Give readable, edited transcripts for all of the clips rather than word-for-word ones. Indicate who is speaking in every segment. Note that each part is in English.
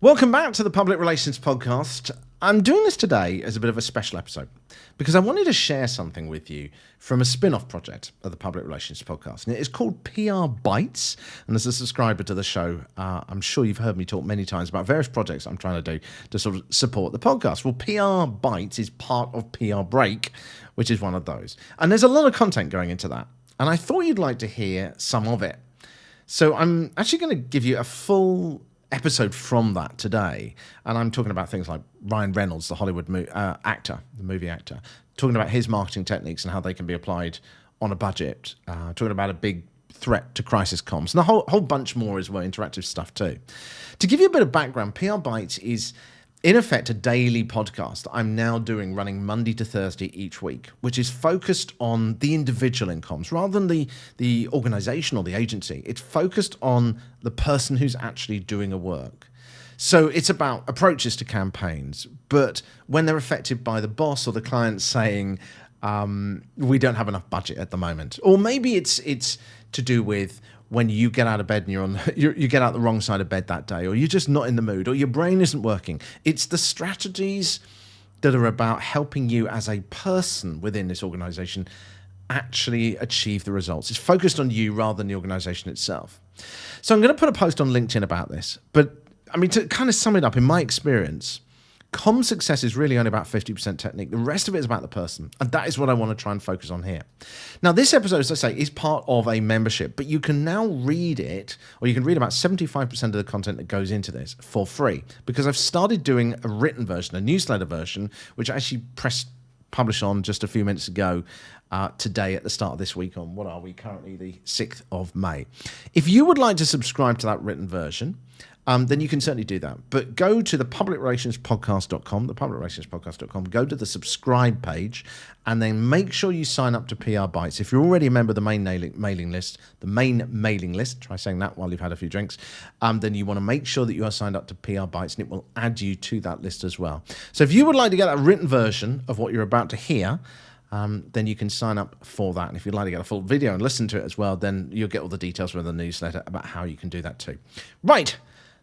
Speaker 1: Welcome back to the Public Relations Podcast. I'm doing this today as a bit of a special episode because I wanted to share something with you from a spin-off project of the Public Relations Podcast. And it is called PRBites. And as a subscriber to the show, I'm sure you've heard me talk many times about various projects I'm trying to do to sort of support the podcast. Well, PRBites is part of PR Break, which is one of those. And there's a lot of content going into that. And I thought you'd like to hear some of it. So I'm actually going to give you a full episode from that today, and I'm talking about things like Ryan Reynolds, the Hollywood movie actor, talking about his marketing techniques and how they can be applied on a budget, talking about a big threat to crisis comms, and a whole bunch more as well, interactive stuff too. To give you a bit of background, PR Bites is in effect a daily podcast that I'm now doing, running Monday to Thursday each week, which is focused on the individual in comms rather than the organization or the agency. It's focused on the person who's actually doing a work. So it's about approaches to campaigns, but when they're affected by the boss or the client saying, we don't have enough budget at the moment, or maybe it's to do with when you get out of bed and you get out the wrong side of bed that day, or you're just not in the mood, or your brain isn't working. It's the strategies that are about helping you as a person within this organization actually achieve the results. It's focused on you rather than the organization itself. So I'm going to put a post on LinkedIn about this, but I mean, to kind of sum it up, in my experience, comm success is really only about 50% technique. The rest of it is about the person. And that is what I want to try and focus on here. Now, this episode, as I say, is part of a membership, but you can now read it, or you can read about 75% of the content that goes into this for free, because I've started doing a written version, a newsletter version, which I actually pressed publish on just a few minutes ago today at the start of this week on, what are we, currently the 6th of May. If you would like to subscribe to that written version, then you can certainly do that. But go to the publicrelationspodcast.com, go to the subscribe page, and then make sure you sign up to PR Bites. If you're already a member of the main mailing list, try saying that while you've had a few drinks, then you want to make sure that you are signed up to PR Bites, and it will add you to that list as well. So if you would like to get a written version of what you're about to hear, then you can sign up for that. And if you'd like to get a full video and listen to it as well, then you'll get all the details from the newsletter about how you can do that too. Right.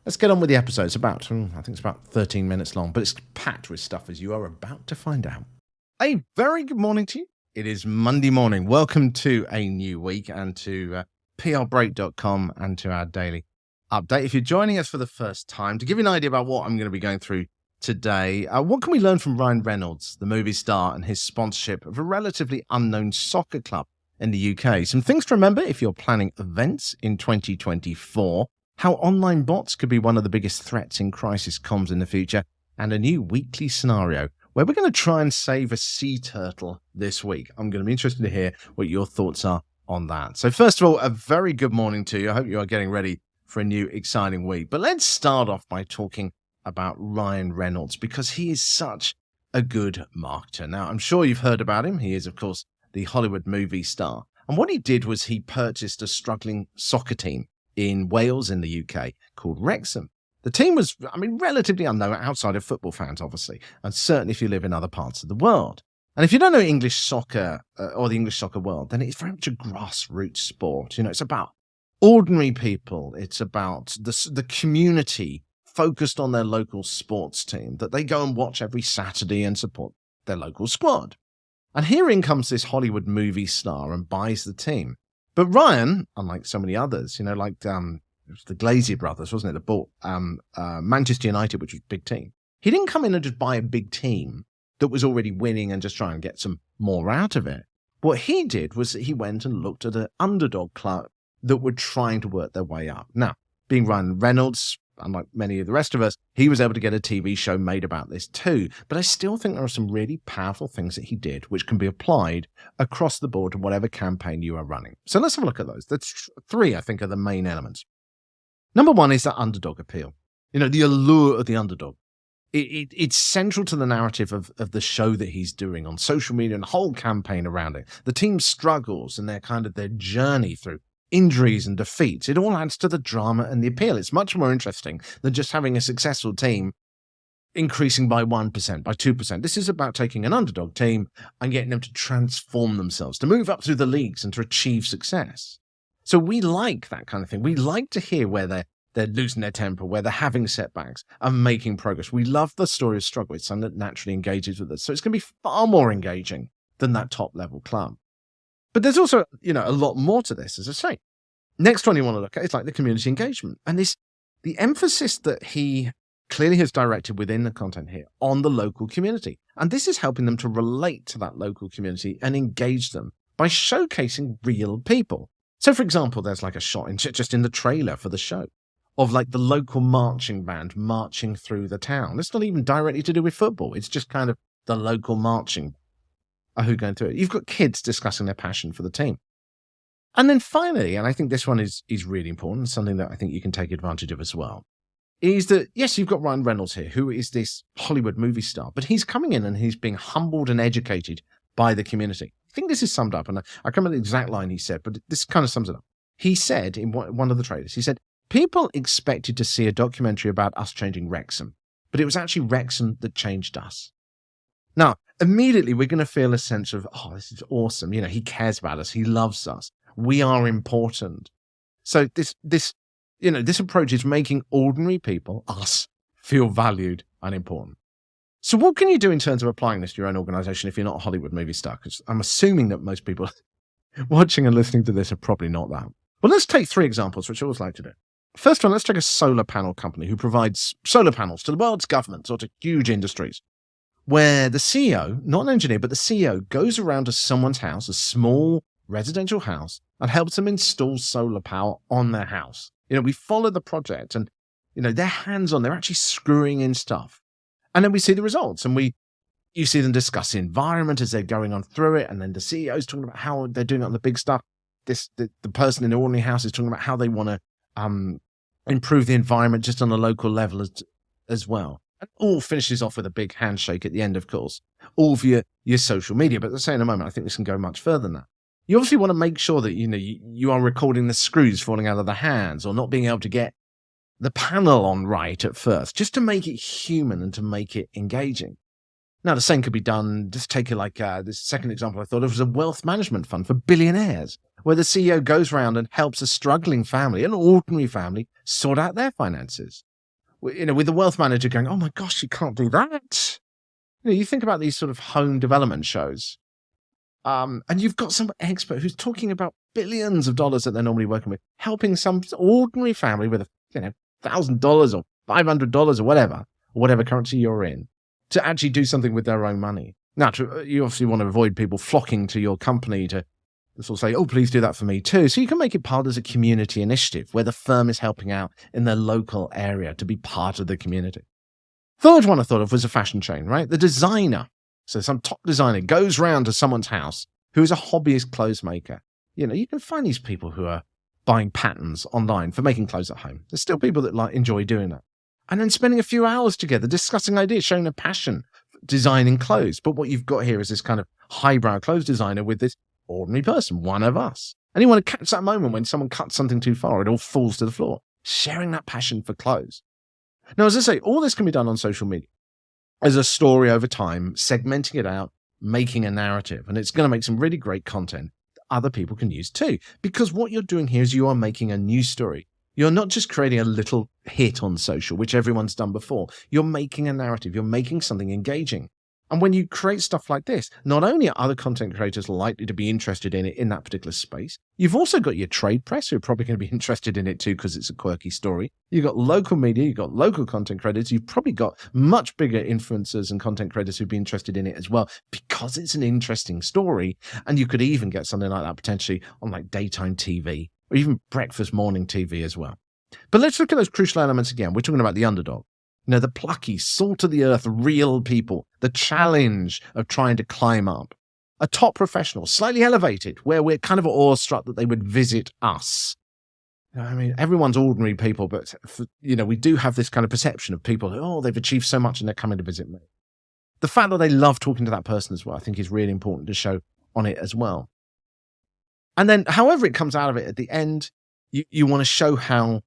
Speaker 1: Let's get on with the episode. It's about, I think it's about 13 minutes long, but it's packed with stuff, as you are about to find out. A very good morning to you. It is Monday morning. Welcome to a new week and to prbreak.com and to our daily update. If you're joining us for the first time, to give you an idea about what I'm going to be going through today, what can we learn from Ryan Reynolds, the movie star, and his sponsorship of a relatively unknown soccer club in the UK? Some things to remember if you're planning events in 2024. How online bots could be one of the biggest threats in crisis comms in the future, and a new weekly scenario where we're going to try and save a sea turtle this week. I'm going to be interested to hear what your thoughts are on that. So first of all, a very good morning to you. I hope you are getting ready for a new exciting week. But let's start off by talking about Ryan Reynolds, because he is such a good marketer. Now, I'm sure you've heard about him. He is, of course, the Hollywood movie star. And what he did was he purchased a struggling soccer team in Wales in the UK called Wrexham. The team was, relatively unknown outside of football fans, obviously, and certainly if you live in other parts of the world. And if you don't know English soccer or the English soccer world, then it's very much a grassroots sport. It's about ordinary people. It's about the community focused on their local sports team that they go and watch every Saturday and support their local squad. And here in comes this Hollywood movie star and buys the team. But Ryan, unlike so many others, like it was the Glazier brothers, wasn't it, that bought Manchester United, which was a big team. He didn't come in and just buy a big team that was already winning and just try and get some more out of it. What he did was that he went and looked at an underdog club that were trying to work their way up. Now, being Ryan Reynolds, unlike many of the rest of us, he was able to get a TV show made about this too. But I still think there are some really powerful things that he did which can be applied across the board to whatever campaign you are running. So let's have a look at those. That's three, I think, are the main elements. Number one is that underdog appeal. The allure of the underdog. It's central to the narrative of the show that he's doing on social media and the whole campaign around it. The team's struggles and their journey through injuries and defeats, it all adds to the drama and the appeal. It's much more interesting than just having a successful team increasing by 1%, by 2%. This is about taking an underdog team and getting them to transform themselves, to move up through the leagues and to achieve success. So we like that kind of thing. We like to hear where they're they're losing their temper, where they're having setbacks and making progress. We love the story of struggle. It's something that naturally engages with us. So it's going to be far more engaging than that top level club. But there's also, a lot more to this, as I say. Next one you want to look at is like the community engagement. And the emphasis that he clearly has directed within the content here on the local community. And this is helping them to relate to that local community and engage them by showcasing real people. So, for example, there's like a shot just in the trailer for the show of like the local marching band marching through the town. It's not even directly to do with football. It's just kind of the local marching who are going through it. You've got kids discussing their passion for the team. And then finally, and I think this one is really important, something that I think you can take advantage of as well, is that, yes, you've got Ryan Reynolds here, who is this Hollywood movie star, but he's coming in and he's being humbled and educated by the community. I think this is summed up, and I can't remember the exact line he said, but this kind of sums it up. He said in one of the trailers, he said, people expected to see a documentary about us changing Wrexham, but it was actually Wrexham that changed us. Now, immediately we're going to feel a sense of, oh, this is awesome. He cares about us. He loves us. We are important. So this approach is making ordinary people, us, feel valued and important. So what can you do in terms of applying this to your own organization if you're not a Hollywood movie star? Because I'm assuming that most people watching and listening to this are probably not that. Well, let's take 3 examples, which I always like to do. First one, let's take a solar panel company who provides solar panels to the world's governments or to huge industries, where the CEO, not an engineer, but the CEO goes around to someone's house, a small residential house, and helps them install solar power on their house. We follow the project and, they're hands-on. They're actually screwing in stuff. And then we see the results, and you see them discuss the environment as they're going on through it. And then the CEO's talking about how they're doing it on the big stuff. The person in the ordinary house is talking about how they want to improve the environment just on a local level as well. And all finishes off with a big handshake at the end, of course, all via your social media. But as I say in a moment, I think this can go much further than that. You obviously want to make sure that, you are recording the screws falling out of the hands or not being able to get the panel on right at first, just to make it human and to make it engaging. Now, the same could be done. Just take it like this second example I thought of was a wealth management fund for billionaires, where the CEO goes around and helps a struggling family, an ordinary family, sort out their finances. With the wealth manager going, oh my gosh, you can't do that. You think about these sort of home development shows. And you've got some expert who's talking about billions of dollars that they're normally working with, helping some ordinary family with $1,000 or $500 or whatever currency you're in, to actually do something with their own money. Now, you obviously want to avoid people flocking to your company to sort of say, oh, please do that for me too. So you can make it part as a community initiative where the firm is helping out in their local area to be part of the community. Third one I thought of was a fashion chain, right? The designer. So some top designer goes round to someone's house who is a hobbyist clothes maker. You can find these people who are buying patterns online for making clothes at home. There's still people that enjoy doing that. And then spending a few hours together discussing ideas, showing a passion for designing clothes. But what you've got here is this kind of highbrow clothes designer with this ordinary person, one of us. And you want to catch that moment when someone cuts something too far, it all falls to the floor. Sharing that passion for clothes. Now, as I say, all this can be done on social media as a story over time, segmenting it out, making a narrative. And it's going to make some really great content that other people can use too. Because what you're doing here is you are making a news story. You're not just creating a little hit on social, which everyone's done before. You're making a narrative. You're making something engaging. And when you create stuff like this, not only are other content creators likely to be interested in it in that particular space, you've also got your trade press who are probably going to be interested in it too because it's a quirky story. You've got local media, you've got local content creators, you've probably got much bigger influencers and content creators who'd be interested in it as well because it's an interesting story. And you could even get something like that potentially on like daytime TV or even breakfast morning TV as well. But let's look at those crucial elements again. We're talking about the underdog. The plucky, salt of the earth, real people, the challenge of trying to climb up. A top professional, slightly elevated, where we're kind of awestruck that they would visit us. Everyone's ordinary people, but, we do have this kind of perception of people who, they've achieved so much and they're coming to visit me. The fact that they love talking to that person as well, I think is really important to show on it as well. And then, however it comes out of it at the end, you want to show how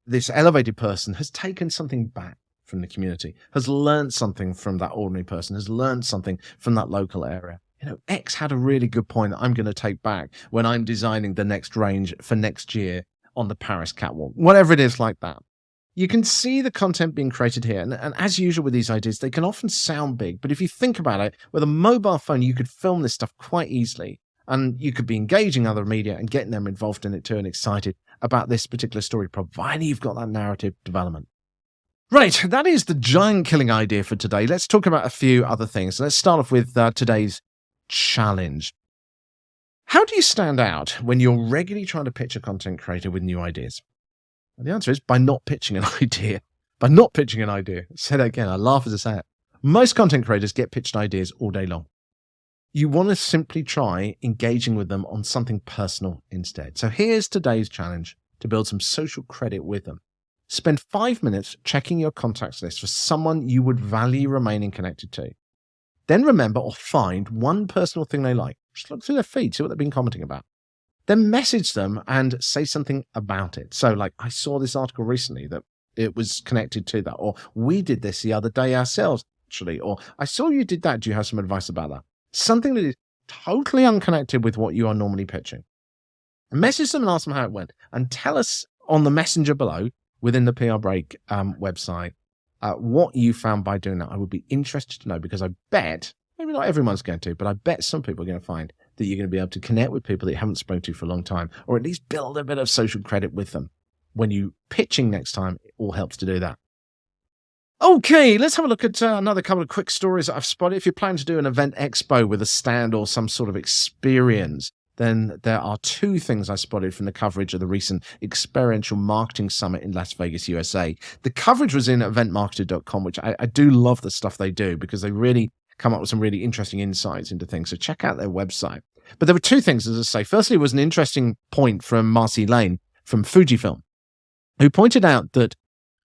Speaker 1: this elevated person has taken something back from the community, has learned something from that ordinary person, has learned something from that local area. X had a really good point that I'm going to take back when I'm designing the next range for next year on the Paris catwalk, whatever it is like that. You can see the content being created here. And as usual with these ideas, they can often sound big. But if you think about it, with a mobile phone, you could film this stuff quite easily. And you could be engaging other media and getting them involved in it too and excited about this particular story, providing you've got that narrative development. Right, that is the giant killing idea for today. Let's talk about a few other things. Let's start off with today's challenge. How do you stand out when you're regularly trying to pitch a content creator with new ideas? And the answer is by not pitching an idea. By not pitching an idea. Say that again, I laugh as I say it. Most content creators get pitched ideas all day long. You want to simply try engaging with them on something personal instead. So here's today's challenge to build some social credit with them. Spend 5 minutes checking your contacts list for someone you would value remaining connected to. Then remember or find one personal thing they like. Just look through their feed, see what they've been commenting about. Then message them and say something about it. So like, I saw this article recently that it was connected to that, or we did this the other day ourselves, actually, or I saw you did that. Do you have some advice about that? Something that is totally unconnected with what you are normally pitching. Message them and ask them how it went, and tell us on the messenger below within the PR Break website what you found by doing that. I would be interested to know, because I bet, maybe not everyone's going to, but I bet some people are going to find that you're going to be able to connect with people that you haven't spoken to for a long time, or at least build a bit of social credit with them. When you pitching next time, it all helps to do that. Okay, let's have a look at another couple of quick stories that I've spotted. If you're planning to do an event expo with a stand or some sort of experience, then there are two things I spotted from the coverage of the recent Experiential Marketing Summit in Las Vegas, USA. The coverage was in eventmarketer.com, which I do love the stuff they do, because they really come up with some really interesting insights into things. So check out their website. But there were two things, as I say. Firstly, it was an interesting point from Marcy Lane from Fujifilm, who pointed out that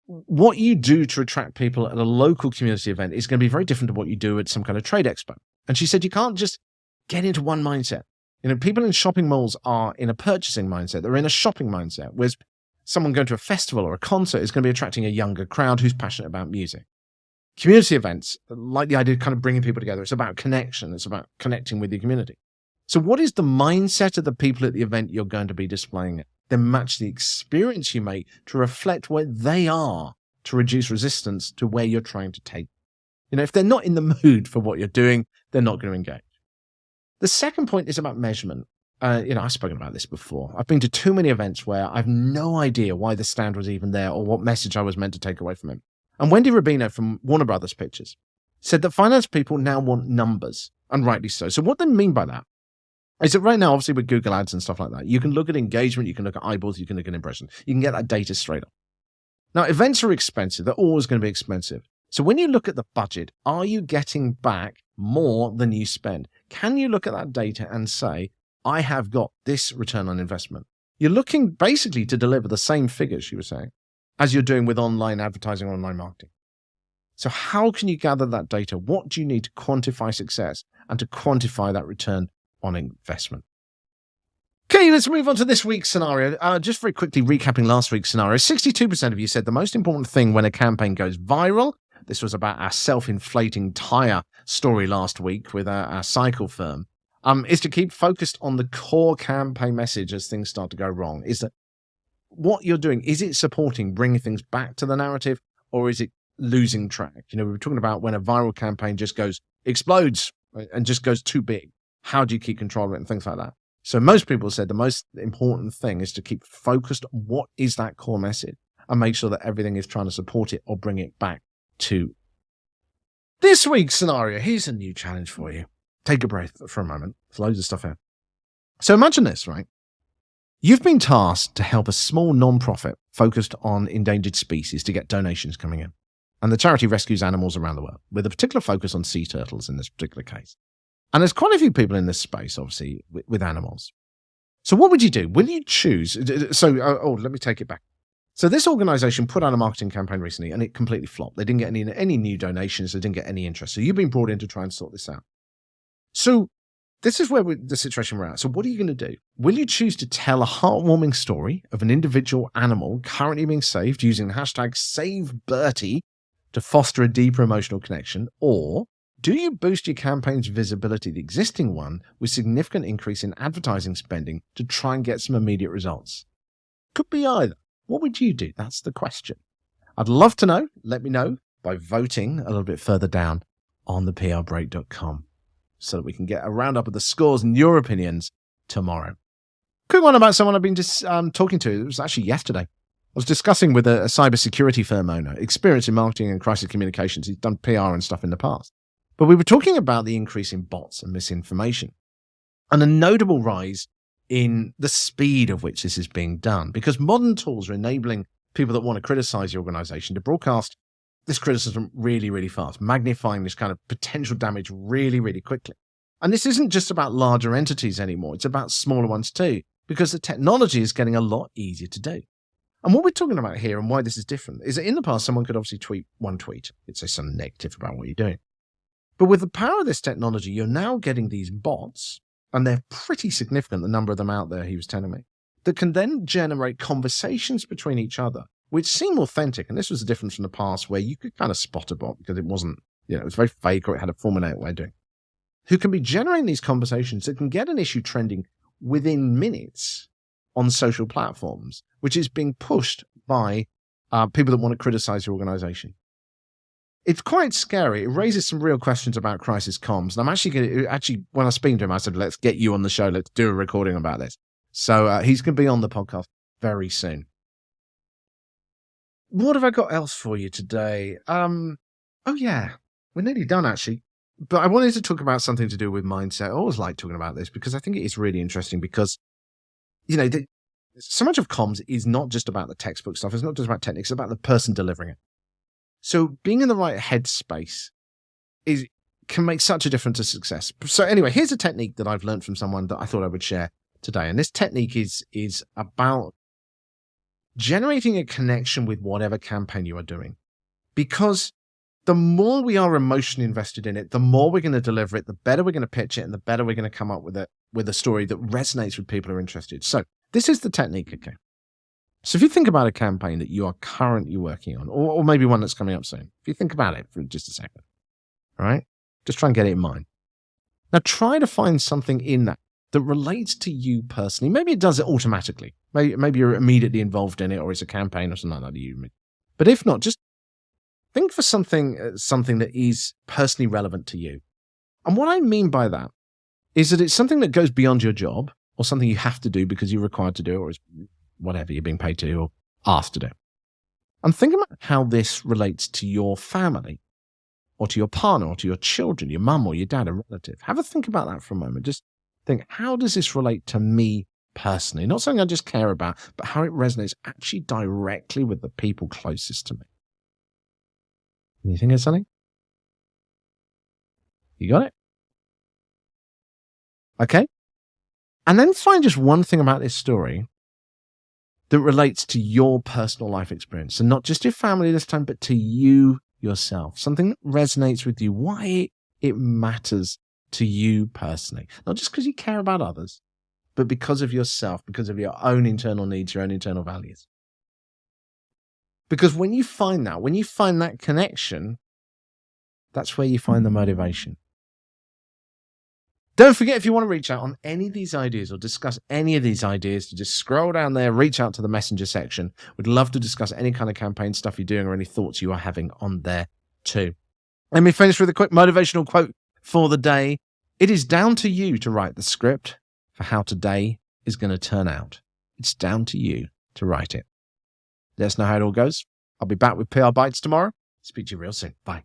Speaker 1: what you do to attract people at a local community event is going to be very different to what you do at some kind of trade expo. And she said you can't just get into one mindset. You know, people in shopping malls are in a purchasing mindset. They're in a shopping mindset, whereas someone going to a festival or a concert is going to be attracting a younger crowd who's passionate about music. Community events, like the idea of kind of bringing people together, it's about connection. It's about connecting with your community. So what is the mindset of the people at the event you're going to be displaying it? Then match the experience you make to reflect where they are, to reduce resistance to where you're trying to take. You know, if they're not in the mood for what you're doing, they're not going to engage. The second point is about measurement. I've spoken about this before. I've been to too many events where I've no idea why the stand was even there or what message I was meant to take away from him. And Wendy Rubino from Warner Brothers Pictures said that finance people now want numbers, and rightly so. So what they mean by that is that right now, obviously with Google Ads and stuff like that, you can look at engagement, you can look at eyeballs, you can look at impressions. You can get that data straight up. Now, events are expensive. They're always going to be expensive. So when you look at the budget, are you getting back more than you spend? Can you look at that data and say, I have got this return on investment? You're looking basically to deliver the same figures, she was saying, as you're doing with online advertising or online marketing. So how can you gather that data? What do you need to quantify success and to quantify that return on investment? Okay, let's move on to this week's scenario. Just very quickly recapping last week's scenario. 62% of you said the most important thing when a campaign goes viral, this was about our self-inflating tire story last week with our cycle firm, is to keep focused on the core campaign message as things start to go wrong. Is that what you're doing? Is it supporting bringing things back to the narrative, or is it losing track? You know, we were talking about when a viral campaign just explodes and just goes too big. How do you keep control of it and things like that? So most people said the most important thing is to keep focused on what is that core message and make sure that everything is trying to support it or bring it back to this week's scenario. Here's a new challenge for you. Take a breath for a moment. There's loads of stuff here. So imagine this, right? You've been tasked to help a small non-profit focused on endangered species to get donations coming in. And the charity rescues animals around the world with a particular focus on sea turtles in this particular case. And there's quite a few people in this space, obviously, with animals. So what would you do? Will you choose? Let me take it back. So this organization put out a marketing campaign recently and it completely flopped. They didn't get any new donations. They didn't get any interest. So you've been brought in to try and sort this out. So this is where the situation we're at. So what are you going to do? Will you choose to tell a heartwarming story of an individual animal currently being saved using the hashtag #SaveBertie to foster a deeper emotional connection? Or do you boost your campaign's visibility, the existing one, with significant increase in advertising spending to try and get some immediate results? Could be either. What would you do? That's the question. I'd love to know. Let me know by voting a little bit further down on the PRBreak.com so that we can get a roundup of the scores and your opinions tomorrow. Quick one about someone I've been just talking to. It was actually yesterday. I was discussing with a cybersecurity firm owner, experienced in marketing and crisis communications. He's done PR and stuff in the past. But we were talking about the increase in bots and misinformation and a notable rise in the speed of which this is being done, because modern tools are enabling people that want to criticize your organization to broadcast this criticism really, really fast, magnifying this kind of potential damage really, really quickly. And this isn't just about larger entities anymore. It's about smaller ones too, because the technology is getting a lot easier to do. And what we're talking about here and why this is different is that in the past, someone could obviously tweet one tweet. It'd say something negative about what you're doing. But with the power of this technology, you're now getting these bots, and they're pretty significant, the number of them out there, he was telling me, that can then generate conversations between each other, which seem authentic. And this was the difference from the past where you could kind of spot a bot because it wasn't, it was very fake or it had a formulated way of doing it. Who can be generating these conversations that can get an issue trending within minutes on social platforms, which is being pushed by people that want to criticize your organization. It's quite scary. It raises some real questions about crisis comms. And I'm actually when I was speaking to him, I said, let's get you on the show. Let's do a recording about this. So he's going to be on the podcast very soon. What have I got else for you today? Oh, yeah, we're nearly done, actually. But I wanted to talk about something to do with mindset. I always like talking about this because I think it is really interesting because, so much of comms is not just about the textbook stuff. It's not just about techniques. It's about the person delivering it. So being in the right headspace can make such a difference to success. So anyway, here's a technique that I've learned from someone that I thought I would share today. And this technique is about generating a connection with whatever campaign you are doing. Because the more we are emotionally invested in it, the more we're going to deliver it, the better we're going to pitch it, and the better we're going to come up with a story that resonates with people who are interested. So this is the technique, okay? So if you think about a campaign that you are currently working on, or maybe one that's coming up soon, if you think about it for just a second, all right? Just try and get it in mind. Now try to find something in that relates to you personally. Maybe it does it automatically. Maybe you're immediately involved in it, or it's a campaign or something like that. But if not, just think for something that is personally relevant to you. And what I mean by that is that it's something that goes beyond your job, or something you have to do because you're required to do, or is whatever you're being paid to do or asked to do. And think about how this relates to your family, or to your partner, or to your children, your mum or your dad, a relative. Have a think about that for a moment. Just think, how does this relate to me personally? Not something I just care about, but how it resonates actually directly with the people closest to me. Can you think of something? You got it? Okay. And then find just one thing about this story that relates to your personal life experience. So not just your family this time, but to you yourself. Something that resonates with you, why it matters to you personally. Not just because you care about others, but because of yourself, because of your own internal needs, your own internal values. Because when you find that connection, that's where you find the motivation. Don't forget, if you want to reach out on any of these ideas or discuss any of these ideas, to just scroll down there, reach out to the messenger section. We'd love to discuss any kind of campaign stuff you're doing or any thoughts you are having on there too. Let me finish with a quick motivational quote for the day. It is down to you to write the script for how today is going to turn out. It's down to you to write it. Let us know how it all goes. I'll be back with PRBites tomorrow. Speak to you real soon. Bye.